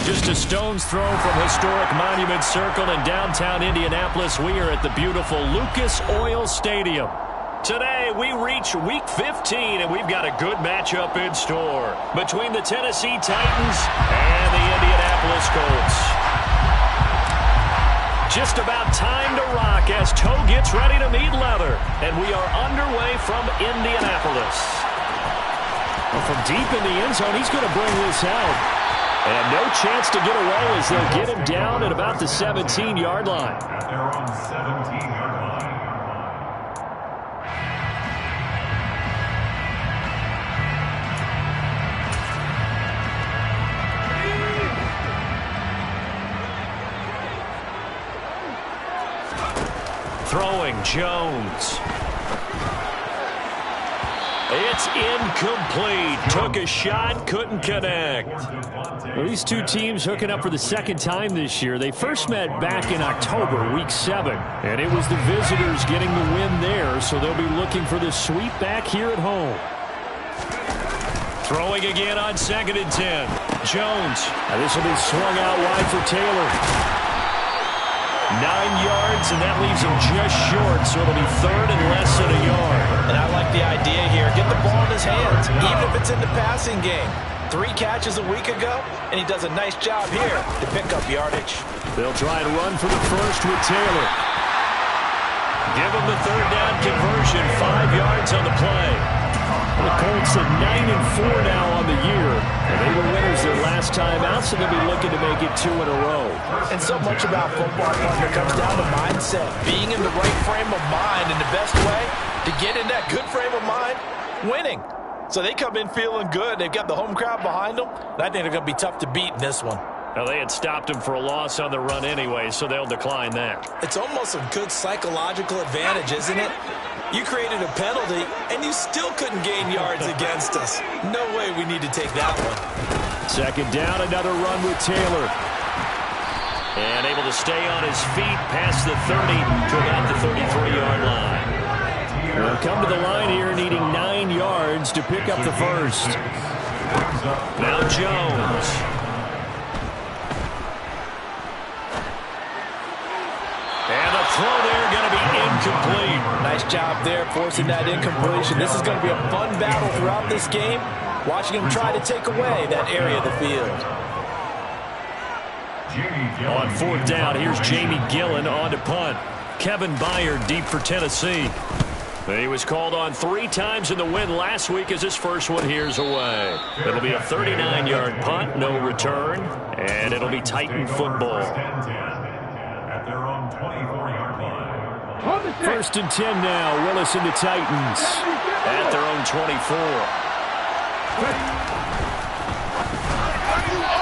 Just a stone's throw from historic Monument Circle in downtown Indianapolis. We are at the beautiful Lucas Oil Stadium. Today, we reach Week 15, and we've got a good matchup in store between the Tennessee Titans and the Indianapolis Colts. Just about time to rock as toe gets ready to meet leather, and we are underway from Indianapolis. Well, from deep in the end zone, he's going to bring this out. And no chance to get away as they'll get him down at about the 17-yard line. At their own 17-yard line. Throwing Jones. It's incomplete. Took a shot, couldn't connect. Well, these two teams hooking up for the second time this year. They first met back in October, Week 7. And it was the visitors getting the win there, so they'll be looking for the sweep back here at home. Throwing again on 2nd and 10. Jones. Now this will be swung out wide for Taylor. 9 yards, and that leaves him just short, so it'll be 3rd and less than a yard. And I like the idea here. Get the ball in his hands, even if it's in the passing game. 3 catches a week ago, and he does a nice job here to pick up yardage. They'll try and run for the first with Taylor. Give him the 3rd down conversion, 5 yards on the play. The Colts at 9-4 now on the year. And they were winners their last time out, so they'll be looking to make it 2 in a row. And so much about football, partner, comes down to mindset. Being in the right frame of mind, and the best way to get in that good frame of mind, winning. So they come in feeling good. They've got the home crowd behind them. And I think they're going to be tough to beat in this one. Well, they had stopped him for a loss on the run anyway, so they'll decline that. It's almost a good psychological advantage, isn't it? You created a penalty, and you still couldn't gain yards against us. No way we need to take that one. 2nd down, another run with Taylor. And able to stay on his feet past the 30 to about the 33-yard line. They'll come to the line here needing 9 yards to pick up the first. Now Jones. And the throw there going to be incomplete. Nice job there forcing that incompletion. This is going to be a fun battle throughout this game. Watching him try to take away that area of the field. On 4th down, here's Jamie Gillen on to punt. Kevin Byard deep for Tennessee. He was called on 3 times in the win last week as his first one here's away. It'll be a 39-yard punt, no return, and it'll be Titan football. At their own 24-yard line. 1st and 10 now. Willis and the Titans. At their own 24.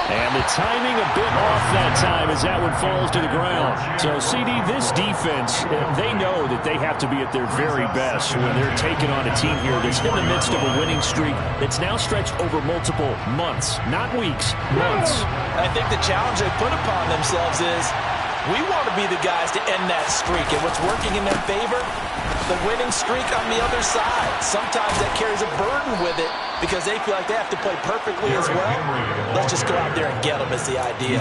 And the timing a bit off that time as that one falls to the ground. So, CD, this defense, they know that they have to be at their very best when they're taking on a team here that's in the midst of a winning streak that's now stretched over multiple months, not weeks, months. I think the challenge they put upon themselves is we want to be the guys to end that streak. And what's working in their favor? The winning streak on the other side. Sometimes that carries a burden with it because they feel like they have to play perfectly as well. Let's just go out there and get them is the idea.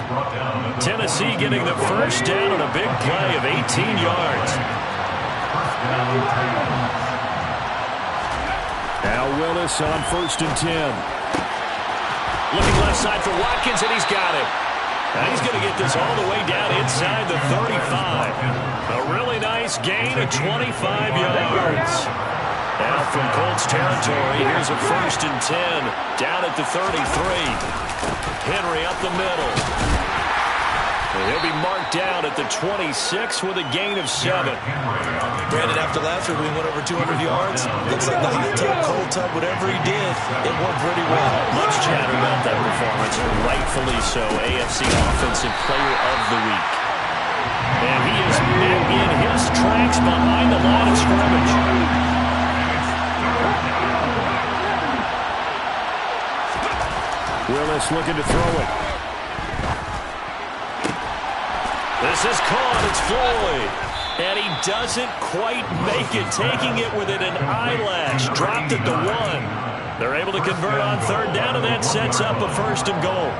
Tennessee getting the first down on a big play of 18 yards. Now Willis on 1st and 10. Looking left side for Watkins, and he's got it. Now he's going to get this all the way down inside the 35. A really nice gain of 25 yards. Now from Colts territory, here's a 1st and 10 down at the 33. Henry up the middle. And he'll be marked down at the 26 with a gain of 7. Brandon, after last week we went over 200 yards. Looks like the hot tub, cold tub, whatever he did, it worked pretty well. Much chatter about that performance. Rightfully so. AFC Offensive Player of the Week. And he is met in his tracks behind the line of scrimmage. Willis looking to throw it. This is caught. It's Floyd. And he doesn't quite make it. Taking it within an eyelash. Dropped at the 1. They're able to convert on 3rd down, and that sets up a 1st and goal.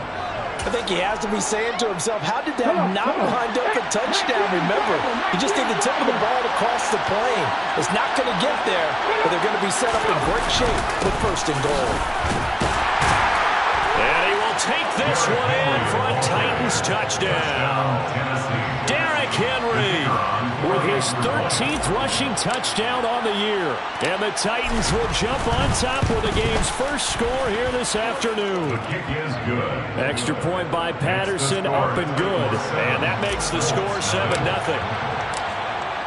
I think he has to be saying to himself, how did that not wind up a touchdown? Remember, you just need the tip of the ball to cross the plane. It's not going to get there, but they're going to be set up in great shape with first and goal. And he will take this one in for a Titans touchdown. Derrick Henry with his 13th rushing touchdown on the year. And the Titans will jump on top with the game's first score here this afternoon. The kick is good. Extra point by Patterson, up and good. And that makes the score 7-0.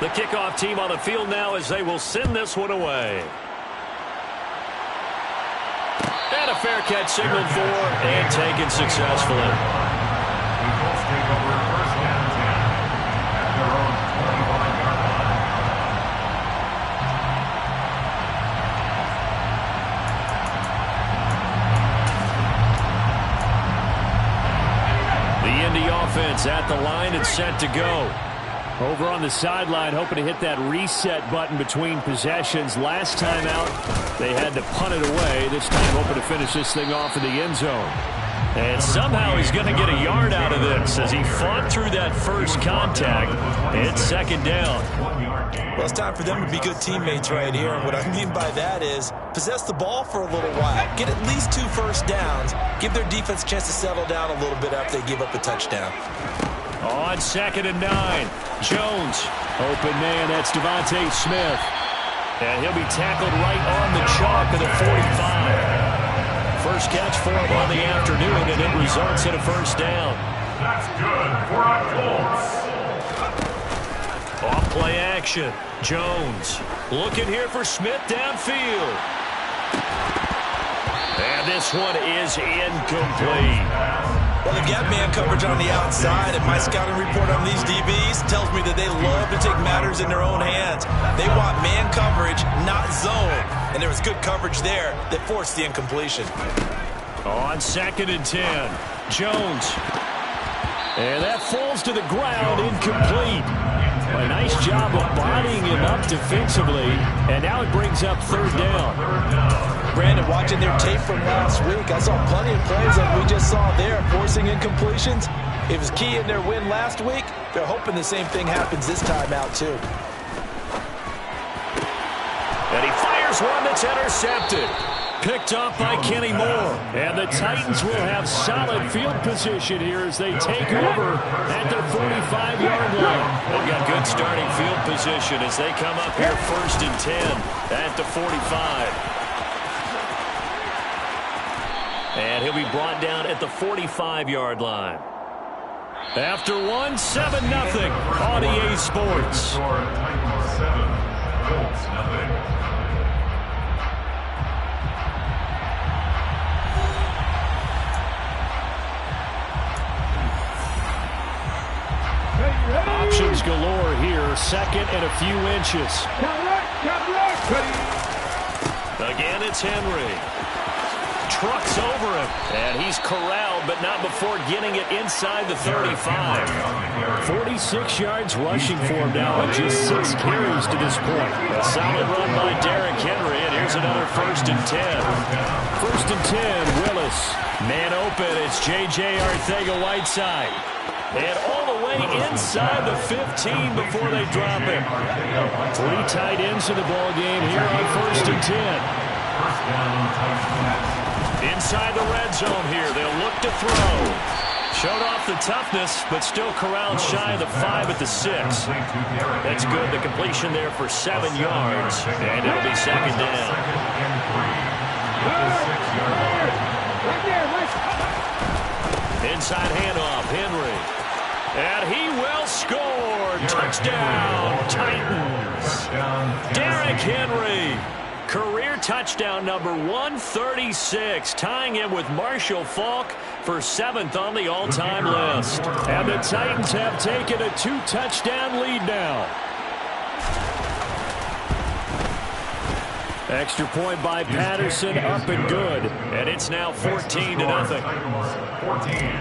The kickoff team on the field now as they will send this one away. And a fair catch signaled for and taken successfully. The Colts take over first and 10 at their own 25-yard line. The Indy offense at the line and set to go. Over on the sideline, hoping to hit that reset button between possessions. Last time out, they had to punt it away. This time, hoping to finish this thing off in the end zone. And somehow he's going to get a yard out of this as he fought through that first contact. It's second down. Well, it's time for them to be good teammates right here. And what I mean by that is possess the ball for a little while. Get at least 2 first downs. Give their defense a chance to settle down a little bit after they give up a touchdown. On 2nd and 9, Jones. Open man, that's Devontae Smith. And he'll be tackled right on the chalk of the 45. First catch for him on the afternoon, and it results in a first down. That's good for our Colts. Off play action. Jones looking here for Smith downfield. And this one is incomplete. Well, they've got man coverage on the outside, and my scouting report on these DBs tells me that they love to take matters in their own hands. They want man coverage, not zone. And there was good coverage there that forced the incompletion. On 2nd and 10, Jones. And that falls to the ground, incomplete. A nice job of bodying him up defensively, and now it brings up 3rd down. Brandon, watching their tape from last week, I saw plenty of plays like we just saw there, forcing incompletions. It was key in their win last week. They're hoping the same thing happens this time out, too. And he fires one that's intercepted. Picked off by Kenny Moore. And the Titans will have solid field position here as they take over at their 45-yard line. They've got good starting field position as they come up here 1st and 10 at the 45. And he'll be brought down at the 45-yard line. After one, 7-0 on EA Sports. Titans 7, Colts nothing. Options galore here. 2nd and a few inches. Again, it's Henry. Trucks over him. And he's corralled, but not before getting it inside the 35. 46 yards rushing for him now on just 6 carries to this point. A solid run by Derrick Henry, and here's another 1st and 10. 1st and 10, Willis. Man open, it's J.J. Arcega-Whiteside. And all the way inside the 15 before they drop him. 3 tight ends in the ball game here on 1st and 10. Inside the red zone here, they'll look to throw. Showed off the toughness, but still corralled shy of the 5 at the 6. That's good. The completion there for 7 yards, and it'll be 2nd down. Inside handoff, Henry. And he will score. Touchdown, Titans. Derrick Henry. Career touchdown number 136, tying him with Marshall Faulk for 7th on the all-time list. And the Titans have taken a 2-touchdown lead now. Extra point by Patterson, up and good. And it's now 14-0. 14,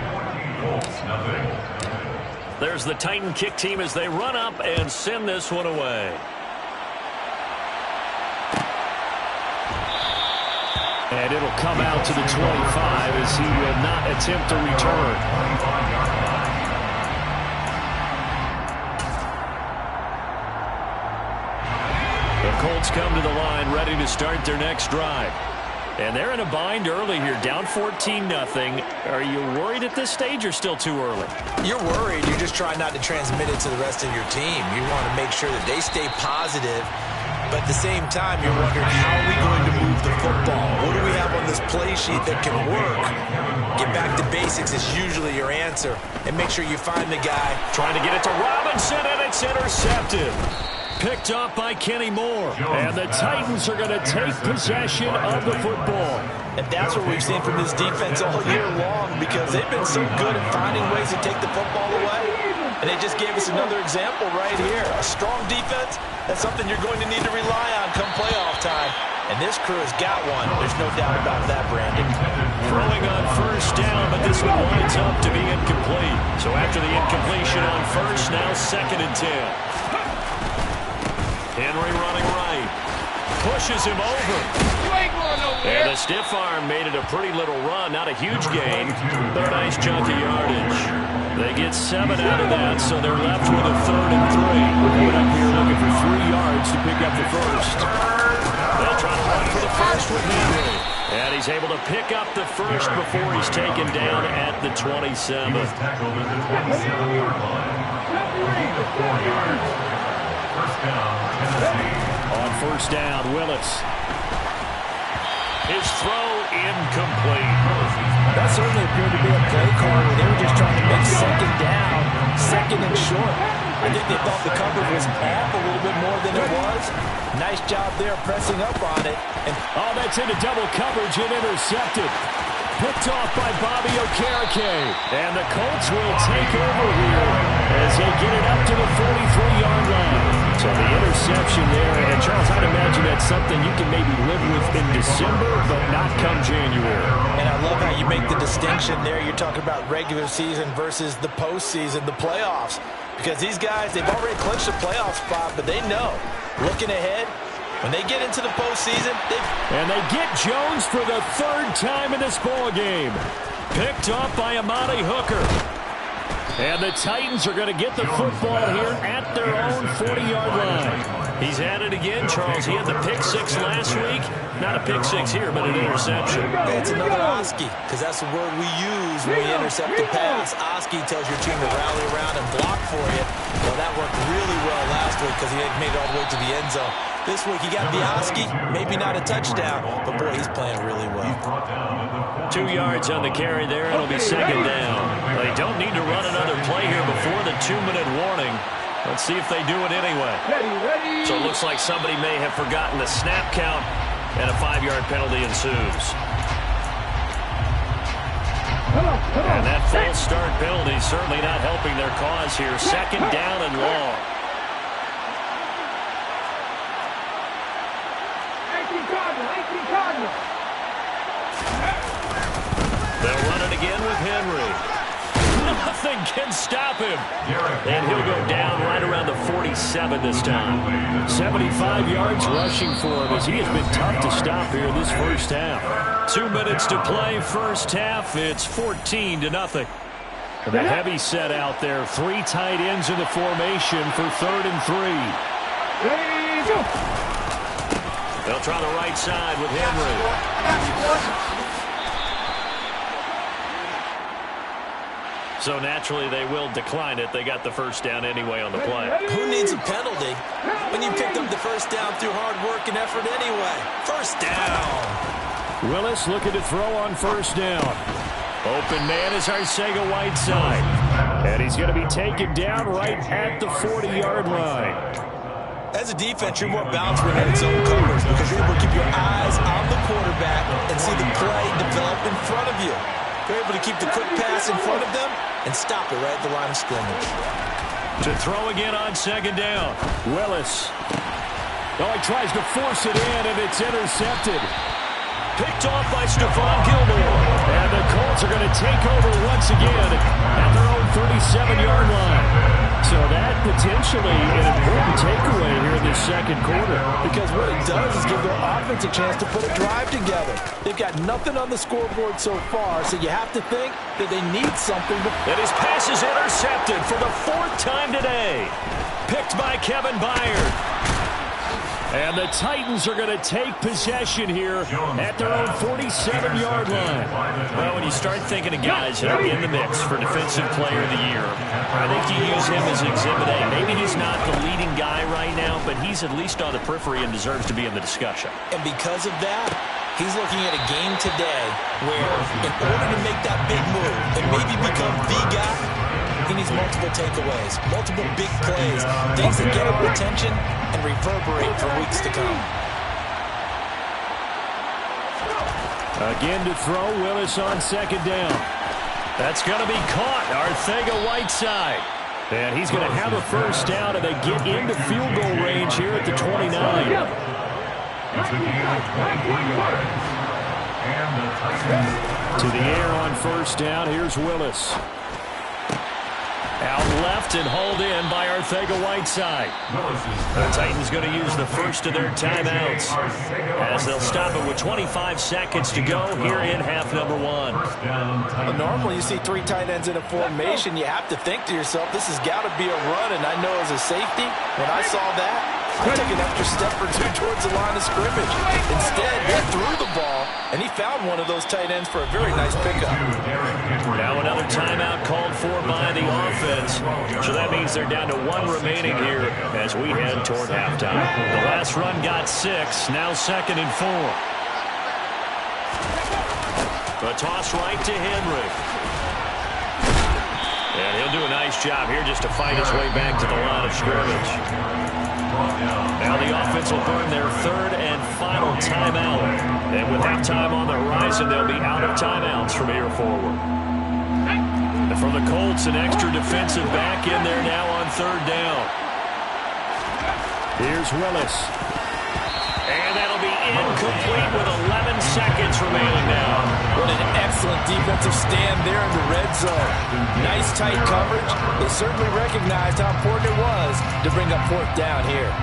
Colts nothing. There's the Titan kick team as they run up and send this one away. And it'll come out to the 25 as he will not attempt a return. The Colts come to the line ready to start their next drive. And they're in a bind early here, down 14-0. Are you worried at this stage or still too early? You're worried. You're just trying not to transmit it to the rest of your team. You want to make sure that they stay positive. But at the same time, you're wondering, how are we going to move the football? What do we have on this play sheet that can work? Get back to basics is usually your answer. And make sure you find the guy. Trying to get it to Robinson, and it's intercepted. Picked off by Kenny Moore. And the Titans are going to take possession of the football. And that's what we've seen from this defense all year long, because they've been so good at finding ways to take the football away. And they just gave us another example right here. A strong defense, that's something you're going to need to rely on come playoff time. And this crew has got one. There's no doubt about that, Brandon. Throwing on first down, but this one winds up to be incomplete. So after the incompletion on first, now 2nd and 10. Henry running right. Pushes him over. And the stiff arm made it a pretty little run. Not a huge gain, but a nice chunk of yardage. They get 7 out of that, so they're left with a 3rd and 3. Coming up here looking for 3 yards to pick up the first. They'll try to run for the first with Henry. And he's able to pick up the first before he's taken down at the 27. He's tackled at the 27-yard line. 4 yards. First down, Tennessee. On first down, Willis. His throw incomplete. That certainly appeared to be a play call where they were just trying to make 2nd down, 2nd and short. I think they thought the coverage was off a little bit more than it was. Nice job there pressing up on it. And that's into double coverage and intercepted. Picked off by Bobby Okereke. And the Colts will take over here as they get it up to the 43-yard line. So the interception there, and Charles, I'd imagine that's something you can maybe live with in December, but not come January. And I love how you make the distinction there. You're talking about regular season versus the postseason, the playoffs. Because these guys, they've already clinched a playoff spot, but they know, looking ahead, when they get into the postseason, and they get Jones for the 3rd time in this ball game. Picked off by Amani Hooker. And the Titans are going to get the football here at their own 40-yard line. He's at it again, Charles. He had the pick 6 last week. Not a pick 6 here, but an interception. It's another Oski, because that's the word we use when we intercept the pass. Oski tells your team to rally around and block for you. Well, that worked really well last week because he made it all the way to the end zone. This week he got the Oski, maybe not a touchdown, but boy, he's playing really well. 2 yards on the carry there. It'll be 2nd down. They don't need to run another play here before the 2-minute warning. Let's see if they do it anyway. So it looks like somebody may have forgotten the snap count, and a 5-yard penalty ensues. And that false start penalty certainly not helping their cause here. 2nd down and long. They'll run it again with Henry. Nothing can stop him. And he'll go down right around the 47 this time. 75 yards rushing for him as he has been tough to stop here this first half. 2 minutes to play first half. It's 14-0. The heavy set out there. 3 tight ends in the formation for 3rd and 3. They'll try the right side with Henry. So naturally they will decline it. They got the first down anyway on the play. Who needs a penalty when you picked up the first down through hard work and effort anyway? First down. Willis looking to throw on first down. Open man is Arcega-Whiteside. And he's going to be taken down right at the 40-yard line. As a defense, you're more balanced when you're in zone coverage because you're able to keep your eyes on the quarterback and see the play develop in front of you. You're able to keep the quick pass in front of them and stop it right at the line of scrimmage. To throw again on 2nd down. Willis. Oh, he tries to force it in, and it's intercepted. Picked off by Stephon Gilmore. And the Colts are going to take over once again at their own 37-yard line. So that potentially an important takeaway here in this second quarter. Because what it does is give their offense a chance to put a drive together. They've got nothing on the scoreboard so far, so you have to think that they need something. And his pass is intercepted for the 4th time today. Picked by Kevin Byard. And the Titans are going to take possession here at their own 47-yard line. Well, when you start thinking of guys that are in the mix for Defensive Player of the Year, I think you use him as Exhibit A. Maybe he's not the leading guy right now, but he's at least on the periphery and deserves to be in the discussion. And because of that, he's looking at a game today where in order to make that big move and maybe become the guy, he needs multiple takeaways, multiple big plays, things that get him attention and reverberate for weeks to come. Again to throw, Willis on second down. That's going to be caught, Arcega-Whiteside. And he's going to have a first down, and they get into field goal range here at the 29. It's a gain of 23 yards. And the Titans. To the air on first down, here's Willis. Out left and hauled in by Arcega-Whiteside. The Titans going to use the first of their timeouts as they'll stop it with 25 seconds to go here in half number 1. Well, normally you see 3 tight ends in a formation. You have to think to yourself, this has got to be a run. And I know as a safety, when I saw that, I took an extra step or 2 towards the line of scrimmage. Instead, they threw the ball, and he found one of those tight ends for a very nice pickup. Now another timeout called for by the offense. So that means they're down to 1 remaining here as we head toward halftime. The last run got 6, now 2nd and 4. The toss right to Henry. And he'll do a nice job here just to fight his way back to the line of scrimmage. Now the offense will burn their 3rd and final timeout. And with halftime on the horizon, they'll be out of timeouts from here forward. And for the Colts, an extra defensive back in there now on 3rd down. Here's Willis. And that'll be incomplete with 11 seconds remaining now. What an excellent defensive stand there in the red zone. Nice tight coverage. They certainly recognized how important it was to bring up 4th down here.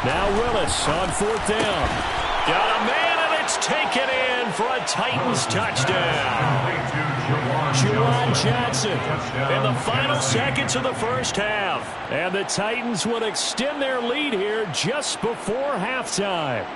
Now Willis on 4th down. Got a man, and it's taken in for a Titans touchdown. Juwan Johnson In the final seconds of the first half. And the Titans will extend their lead here just before halftime.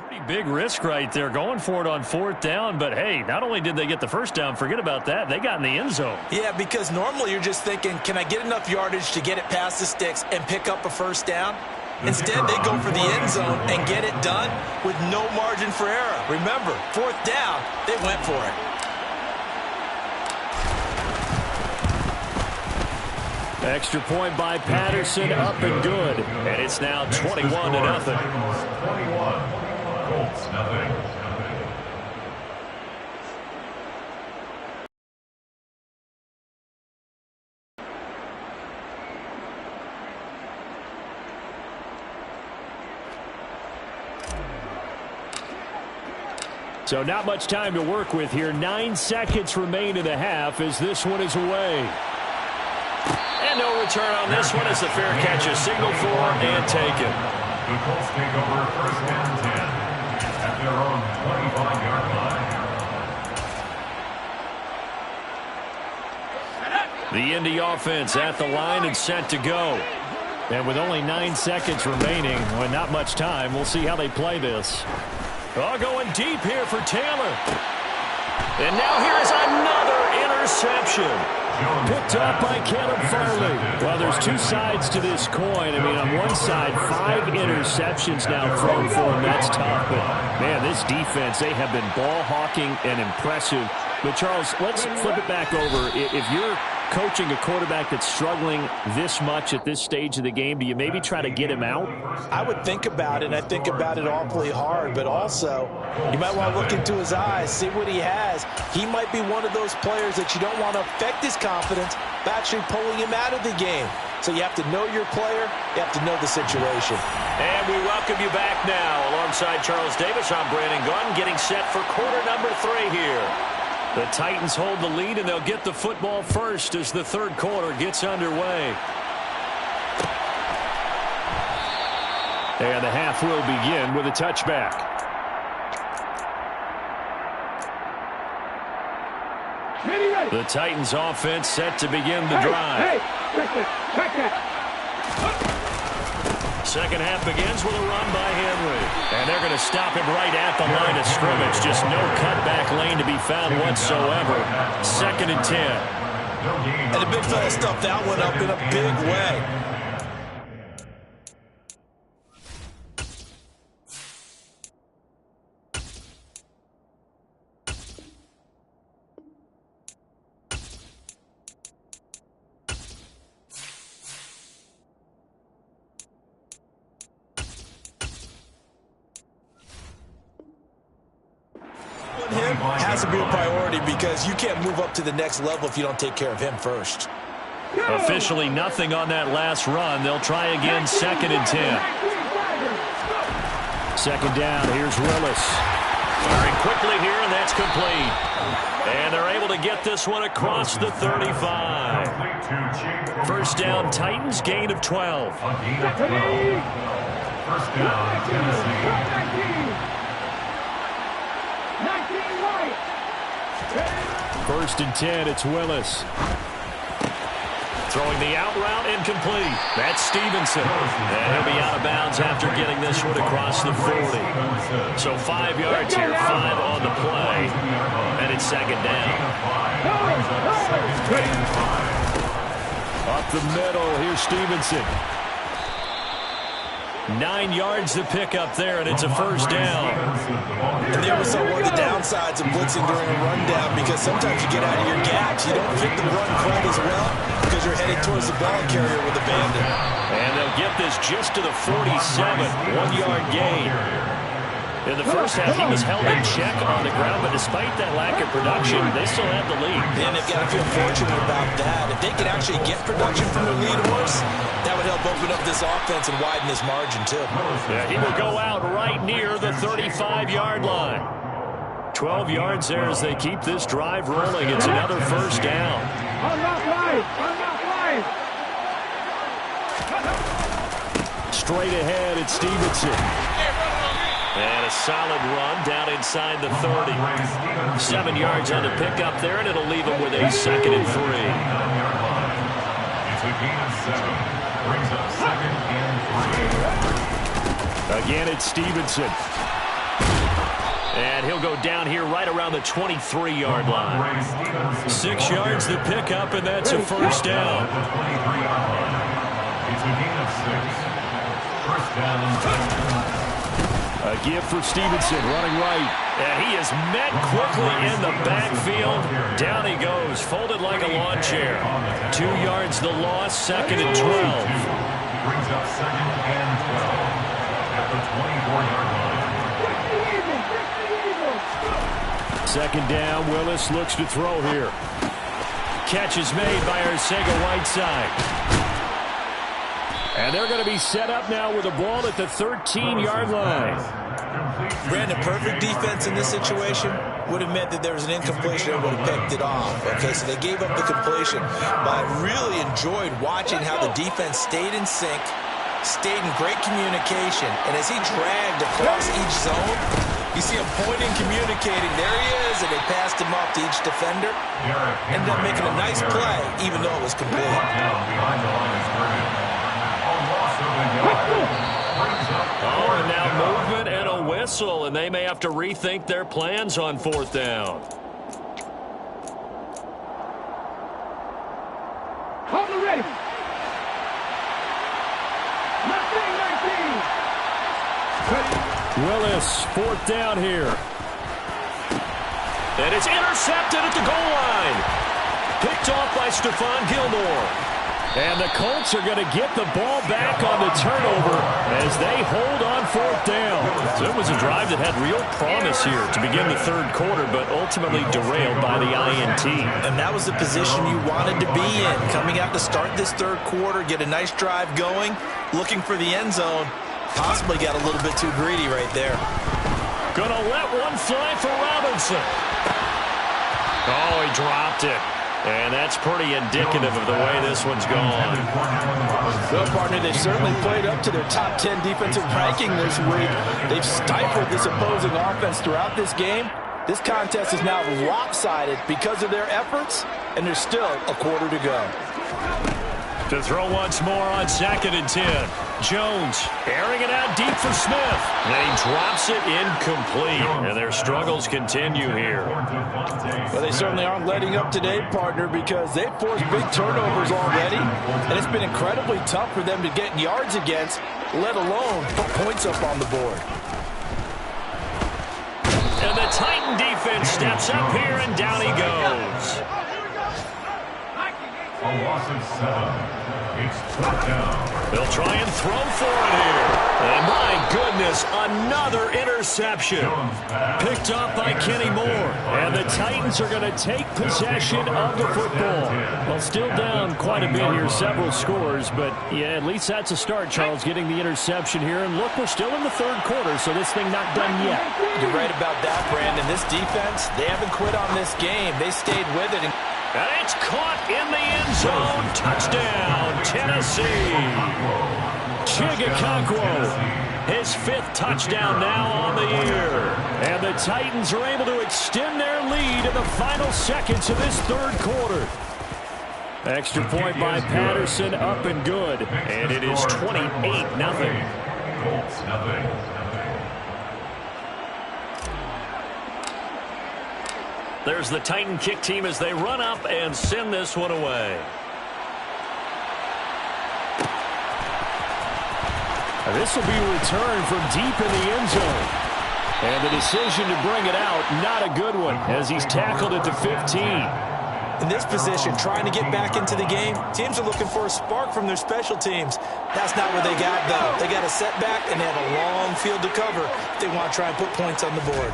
Pretty big risk right there, going for it on 4th down. But, hey, not only did they get the first down, forget about that, they got in the end zone. Yeah, because normally you're just thinking, can I get enough yardage to get it past the sticks and pick up a first down? Instead, they go for the end zone and get it done with no margin for error. Remember, 4th down, they went for it. Extra point by Patterson, up and good. And it's now 21-0. 21. Colts, nothing. So not much time to work with here. 9 seconds remain in the half as this one is away. And no return on this one as the fair catch is signaled for and taken. The Colts take over 1st and 10 at their own 25-yard line. The Indy offense at the line and set to go. And with only 9 seconds remaining, well, not much time, we'll see how they play this. Oh, going deep here for Taylor. And now here is another interception. Picked up by Caleb Farley. Well, there's 2 sides to this coin. I mean, on one side, 5 interceptions now thrown for him. That's tough. But, man, this defense, they have been ball hawking and impressive. But, Charles, let's flip it back over. If you're coaching a quarterback that's struggling this much at this stage of the game, do you maybe try to get him out? I would think about it, and I think about it awfully hard, but also you might want to look into his eyes, see what he has. He might be one of those players that you don't want to affect his confidence by actually pulling him out of the game. So you have to know your player, you have to know the situation. And we welcome you back now. Alongside Charles Davis, I'm Brandon Gaudin, getting set for quarter number 3 here. The Titans hold the lead, and they'll get the football first as the 3rd quarter gets underway. And the half will begin with a touchback. The Titans offense set to begin the drive. Second half begins with a run by Henry. And they're going to stop him right at the line of scrimmage. Just no cutback lane to be found whatsoever. 2nd and 10. And the big fella stuffed that one up in a big way. Him has to be a priority because you can't move up to the next level if you don't take care of him first. Officially nothing on that last run. They'll try again, 2nd and 10. 2nd down, here's Willis. Firing quickly here, and that's complete. And they're able to get this one across the 35. 1st down, Titans, gain of 12. 1st down, Tennessee. 1st and 10, it's Willis. Throwing the out route, incomplete. That's Stevenson. And he'll be out of bounds after getting this one across the 40. So 5 yards here, 5 on the play. And it's 2nd down. Up the middle, here's Stevenson. 9 yards to pick up there, and it's a 1st down. And there was one of the downsides of blitzing during a rundown, because sometimes you get out of your gaps. You don't fit the run quite as well because you're headed towards the ball carrier with abandon. And they'll get this just to the 47, 1-yard gain. In the first half, he was held in check on the ground, but despite that lack of production, they still have the lead. And they've got to feel fortunate about that. If they can actually get production from the lead horse, that would help open up this offense and widen this margin, too. Yeah, he will go out right near the 35-yard line. 12 yards there as they keep this drive rolling. It's another 1st down. Straight ahead, it's Stevenson. And a solid run down inside the 30. 7 yards on the pickup there, and it'll leave him with a 2nd and 3. It's a gain of 7. Brings up 2nd and 3. Again, it's Stevenson. And he'll go down here right around the 23-yard line. 6 yards to pick up, and that's a 1st down. It's a gain of 6. First down. A give for Stevenson, running right. And he is met quickly in the backfield. Down he goes, folded like a lawn chair. 2 yards the loss, 2nd and 12. Brings up 2nd and 12 at the 24-yard line. 2nd down, Willis looks to throw here. Catch is made by Arcega-Whiteside. And they're going to be set up now with a ball at the 13-yard line. Brandon, perfect defense in this situation would have meant that there was an incompletion and would have picked it off. Okay, so they gave up the completion. But I really enjoyed watching how the defense stayed in sync, stayed in great communication. And as he dragged across each zone, you see him pointing, communicating. There he is, and they passed him off to each defender. Ended up making a nice play, even though it was complete. Behind the line of scrimmage. Oh, and now movement and a whistle, and they may have to rethink their plans on 4th down. Hold it ready. 19. Willis, 4th down here. And it's intercepted at the goal line. Picked off by Stephon Gilmore. And the Colts are going to get the ball back on the turnover as they hold on 4th down. So it was a drive that had real promise here to begin the 3rd quarter, but ultimately derailed by the INT. And that was the position you wanted to be in. Coming out to start this 3rd quarter, get a nice drive going, looking for the end zone. Possibly got a little bit too greedy right there. Gonna let one fly for Robinson. Oh, he dropped it. And that's pretty indicative of the way this one's gone. Well, partner, they've certainly played up to their top 10 defensive ranking this week. They've stifled this opposing offense throughout this game. This contest is now lopsided because of their efforts, and there's still a quarter to go. To throw once more on 2nd and 10. Jones airing it out deep for Smith. Then he drops it incomplete. And their struggles continue here. Well, they certainly aren't letting up today, partner, because they've forced big turnovers already. And it's been incredibly tough for them to get yards against, let alone put points up on the board. And the Titan defense steps up here, and down he goes. A loss of 7. It's 4th down. They'll try and throw for it here. And my goodness, another interception. Picked up by Kenny Moore. And the Titans are going to take possession of the football. Well, still down quite a bit here, several scores. But, yeah, at least that's a start, Charles, getting the interception here. And look, we're still in the 3rd quarter, so this thing not done yet. You're right about that, Brandon. This defense, they haven't quit on this game. They stayed with it. And it's caught in the end zone. Touchdown, Tennessee. Chigakonkwo, his 5th touchdown now on the year. And the Titans are able to extend their lead in the final seconds of this 3rd quarter. Extra point by Patterson, up and good. And it is 28-0. Colts, nothing. There's the Titan kick team as they run up and send this one away. This will be a return from deep in the end zone. And the decision to bring it out, not a good one, as he's tackled at the 15. In this position, trying to get back into the game, teams are looking for a spark from their special teams. That's not what they got, though. They got a setback, and they have a long field to cover if they want to try and put points on the board.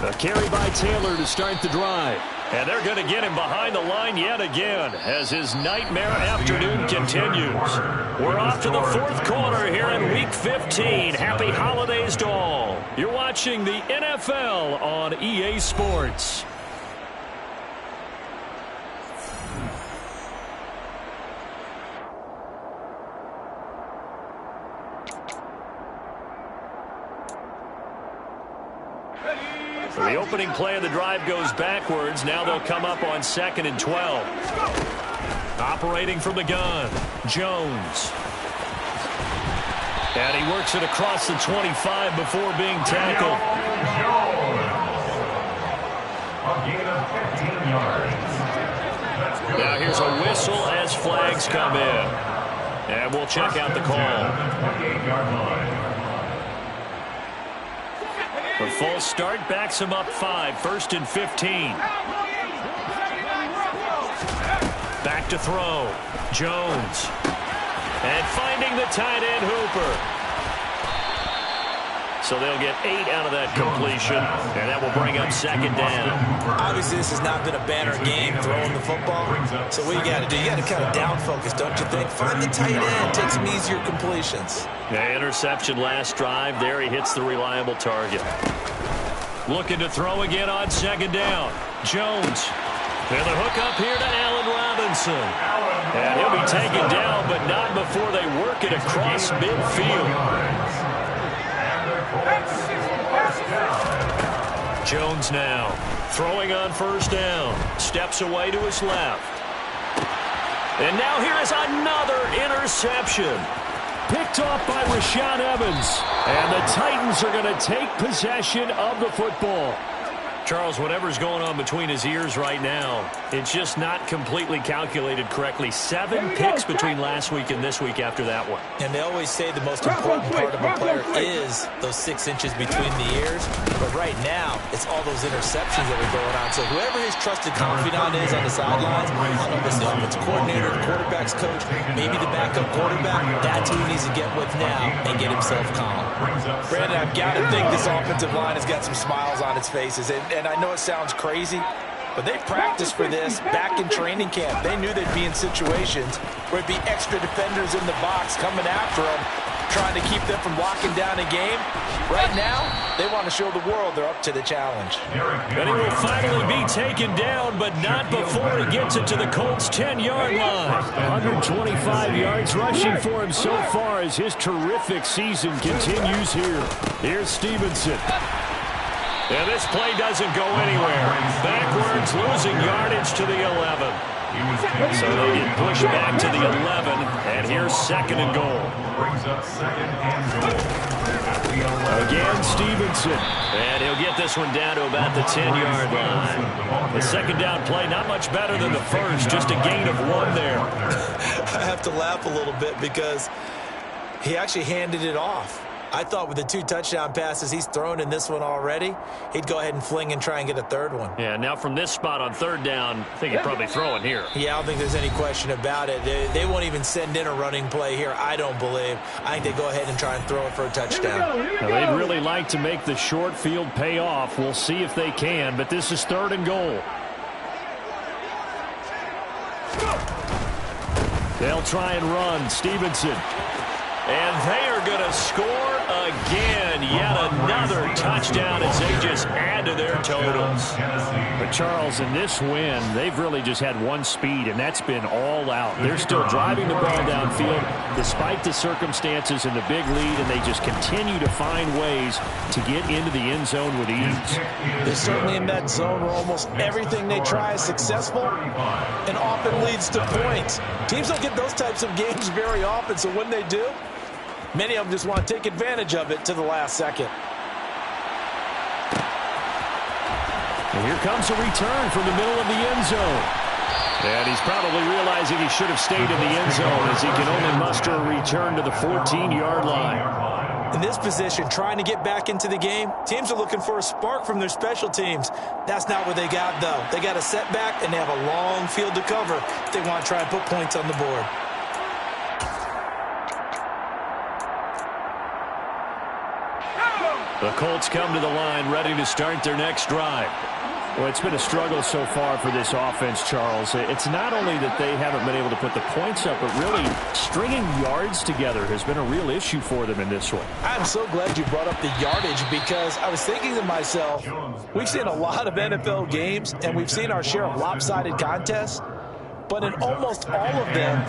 A carry by Taylor to start the drive. And they're going to get him behind the line yet again as his nightmare afternoon continues. We're off to the 4th quarter here in Week 15. Happy holidays to all. You're watching the NFL on EA Sports. The opening play of the drive goes backwards. Now they'll come up on 2nd and 12. Operating from the gun, Jones. And he works it across the 25 before being tackled. A gain of 15 yards. Now here's a whistle as flags come in. And we'll check out the call. The false start backs him up 5, 1st and 15. Back to throw. Jones. And finding the tight end Hooper. So they'll get 8 out of that completion, and that will bring up 2nd down. Obviously, this has not been a banner game throwing the football. So what you got to do, you got to kind of down focus, don't you think? Find the tight end, take some easier completions. Yeah, interception last drive. There he hits the reliable target. Looking to throw again on 2nd down. Jones. And the hook up here to Allen Robinson. And he'll be taken down, but not before they work it across midfield. Jones now throwing on 1st down. Steps away to his left. And now here is another interception. Picked off by Rashaan Evans. And the Titans are going to take possession of the football. Charles, whatever's going on between his ears right now, it's just not completely calculated correctly. 7 picks between last week and this week after that one. And they always say the most important part of a player is those 6 inches between the ears. But right now, it's all those interceptions that are going on. So whoever his trusted confidant is on the sidelines, I don't know if it's the offensive coordinator, the quarterback's coach, maybe the backup quarterback, that's who he needs to get with now and get himself calm. Brandon, I've got to think this offensive line has got some smiles on its faces. And I know it sounds crazy, but they practiced for this back in training camp. They knew they'd be in situations where it'd be extra defenders in the box coming after them, trying to keep them from locking down a game. Right now, they want to show the world they're up to the challenge. And he will finally be taken down, but not before he gets it to the Colts' 10-yard line. 125 yards rushing for him so far as his terrific season continues here. Here's Stevenson. And this play doesn't go anywhere. Backwards, losing yardage to the 11. So they get pushed back to the 11, and here's 2nd and goal. Again, Stevenson. And he'll get this one down to about the 10-yard line. The 2nd down play, not much better than the first, just a gain of 1 there. I have to laugh a little bit because he actually handed it off. I thought with the 2 touchdown passes he's thrown in this one already, he'd go ahead and fling and try and get a 3rd one. Yeah, now from this spot on 3rd down, I think he'd probably throw it here. Yeah, I don't think there's any question about it. They won't even send in a running play here, I don't believe. I think they go ahead and try and throw it for a touchdown. Now, they'd really like to make the short field pay off. We'll see if they can, but this is 3rd and goal. They'll try and run. Stevenson. And they are going to score again. Yet another touchdown as they just add to their totals. But Charles, in this win, they've really just had one speed, and that's been all out. They're still driving the ball downfield despite the circumstances and the big lead, and they just continue to find ways to get into the end zone with ease. They're certainly in that zone where almost everything they try is successful and often leads to points. Teams don't get those types of games very often, so when they do, many of them just want to take advantage of it to the last second. And here comes a return from the middle of the end zone. And he's probably realizing he should have stayed in the end zone as he can only muster a return to the 14-yard line. In this position, trying to get back into the game, teams are looking for a spark from their special teams. That's not what they got, though. They got a setback, and they have a long field to cover if they want to try and put points on the board. The Colts come to the line ready to start their next drive. Well, it's been a struggle so far for this offense, Charles. It's not only that they haven't been able to put the points up, but really stringing yards together has been a real issue for them in this one. I'm so glad you brought up the yardage because I was thinking to myself, we've seen a lot of NFL games, and we've seen our share of lopsided contests, but in almost all of them,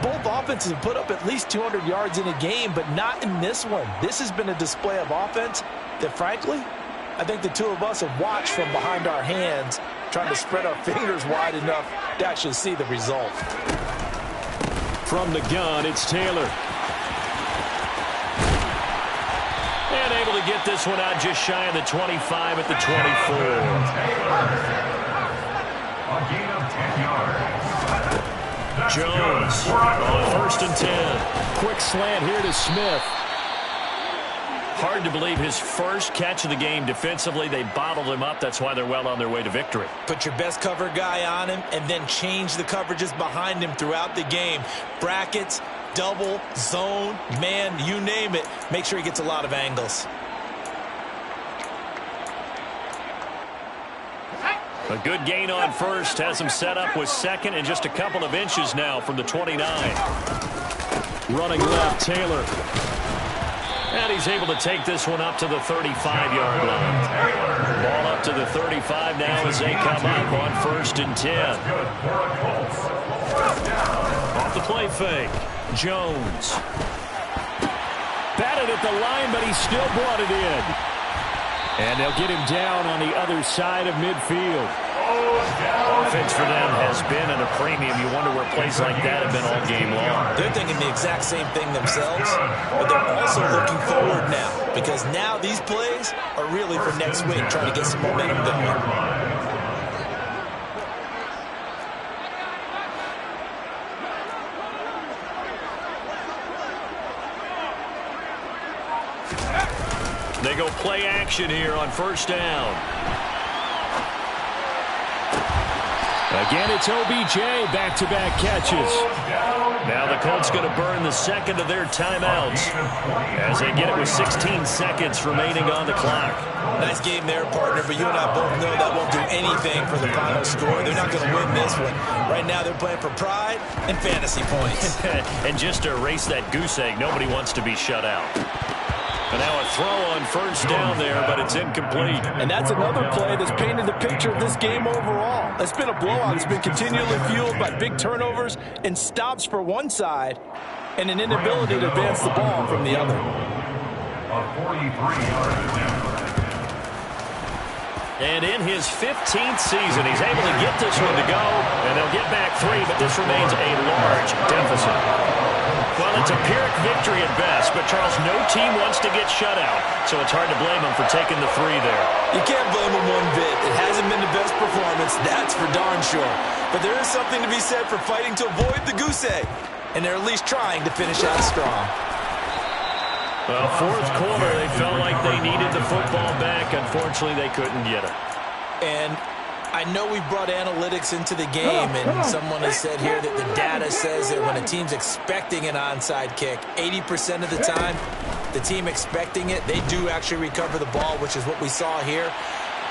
both offenses have put up at least 200 yards in a game, but not in this one. This has been a display of offense that, frankly, I think the two of us have watched from behind our hands, trying to spread our fingers wide enough to actually see the result. From the gun, it's Taylor. And able to get this one out just shy of the 25 at the 24. A gain of 10 yards. Jones on 1st and 10. Quick slant here to Smith. Hard to believe his first catch of the game defensively. They bottled him up. That's why they're well on their way to victory. Put your best cover guy on him and then change the coverages behind him throughout the game. Brackets, double, zone, man, you name it. Make sure he gets a lot of angles. A good gain on first. Has him set up with second and just a couple of inches now from the 29. Running left, Taylor. And he's able to take this one up to the 35-yard line. Ball up to the 35 now as they come up on 1st and 10. Off the play fake. Jones. Batted at the line, but he still brought it in. And they'll get him down on the other side of midfield. Offense for them has been at a premium. You wonder where plays like that have been all game long. They're thinking the exact same thing themselves, but they're also looking forward now because now these plays are really for next week, trying to get some momentum going. They go play action here on 1st down. Again, it's OBJ, back-to-back catches. Now the Colts going to burn the second of their timeouts as they get it with 16 seconds remaining on the clock. Nice game there, partner, but you and I both know that won't do anything for the final score. They're not going to win this one. Right now they're playing for pride and fantasy points. And just to erase that goose egg, nobody wants to be shut out. And now a throw on 1st down there, but it's incomplete. And that's another play that's painted the picture of this game overall. It's been a blowout. It's been continually fueled by big turnovers and stops for one side and an inability to advance the ball from the other. And in his 15th season, he's able to get this one to go, and they'll get back 3, but this remains a large deficit. Well, it's a Pyrrhic victory at best, but, Charles, no team wants to get shut out, so it's hard to blame them for taking the 3 there. You can't blame them one bit. It hasn't been the best performance, that's for darn sure. But there is something to be said for fighting to avoid the goose egg, and they're at least trying to finish out strong. Well, 4th quarter, they felt like they needed the football back. Unfortunately, they couldn't get it. And I know we brought analytics into the game, and someone has said here that the data says that when a team's expecting an onside kick, 80% of the time, the team expecting it, they do actually recover the ball, which is what we saw here.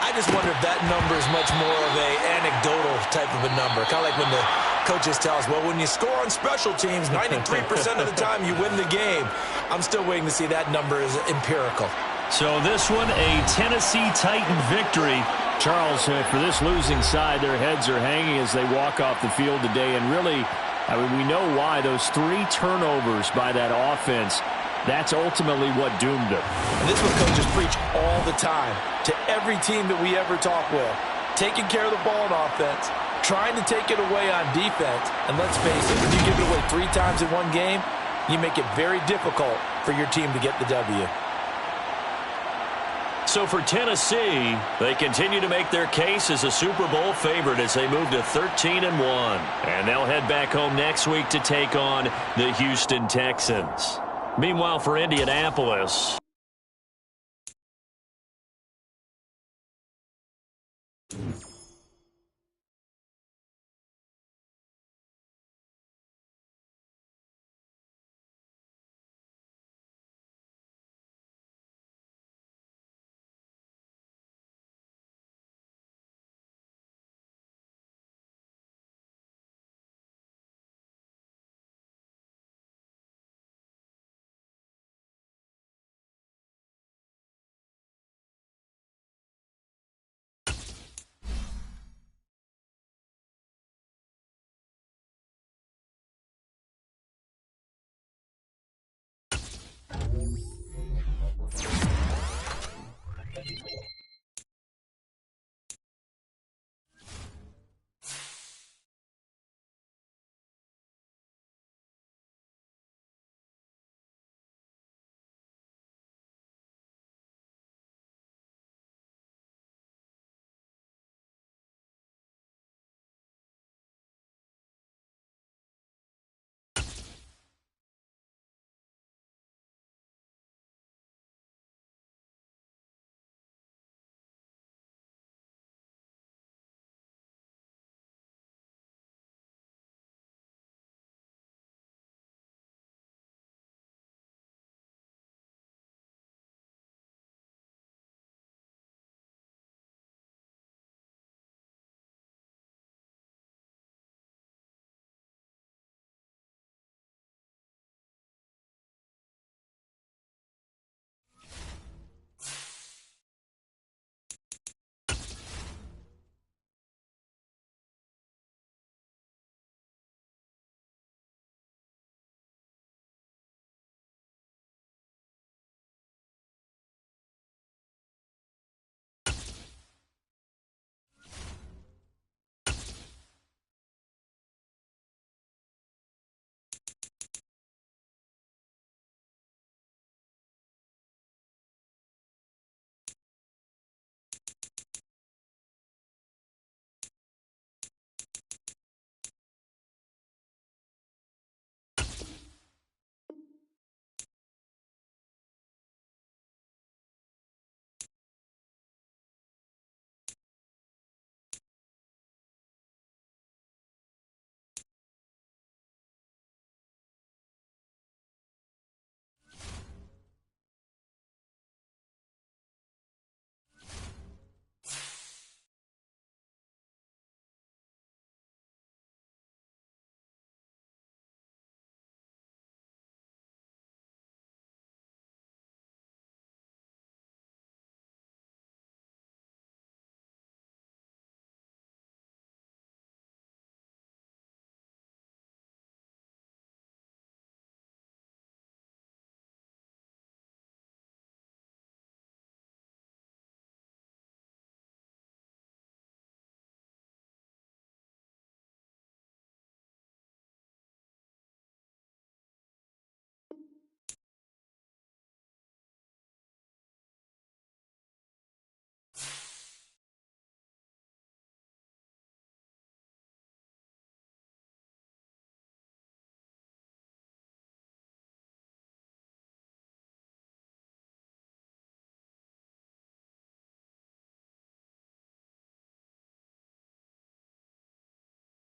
I just wonder if that number is much more of a anecdotal type of a number, kind of like when the coaches tell us, well, when you score on special teams, 93% of the time you win the game. I'm still waiting to see that number is empirical. So this one, a Tennessee Titan victory. Charles, for this losing side, their heads are hanging as they walk off the field today. And really, I mean, we know why. Those 3 turnovers by that offense, that's ultimately what doomed them. And this is what coaches preach all the time to every team that we ever talk with. Taking care of the ball on offense, trying to take it away on defense. And let's face it, when you give it away 3 times in one game, you make it very difficult for your team to get the W. So for Tennessee, they continue to make their case as a Super Bowl favorite as they move to 13-1. And they'll head back home next week to take on the Houston Texans. Meanwhile, for Indianapolis,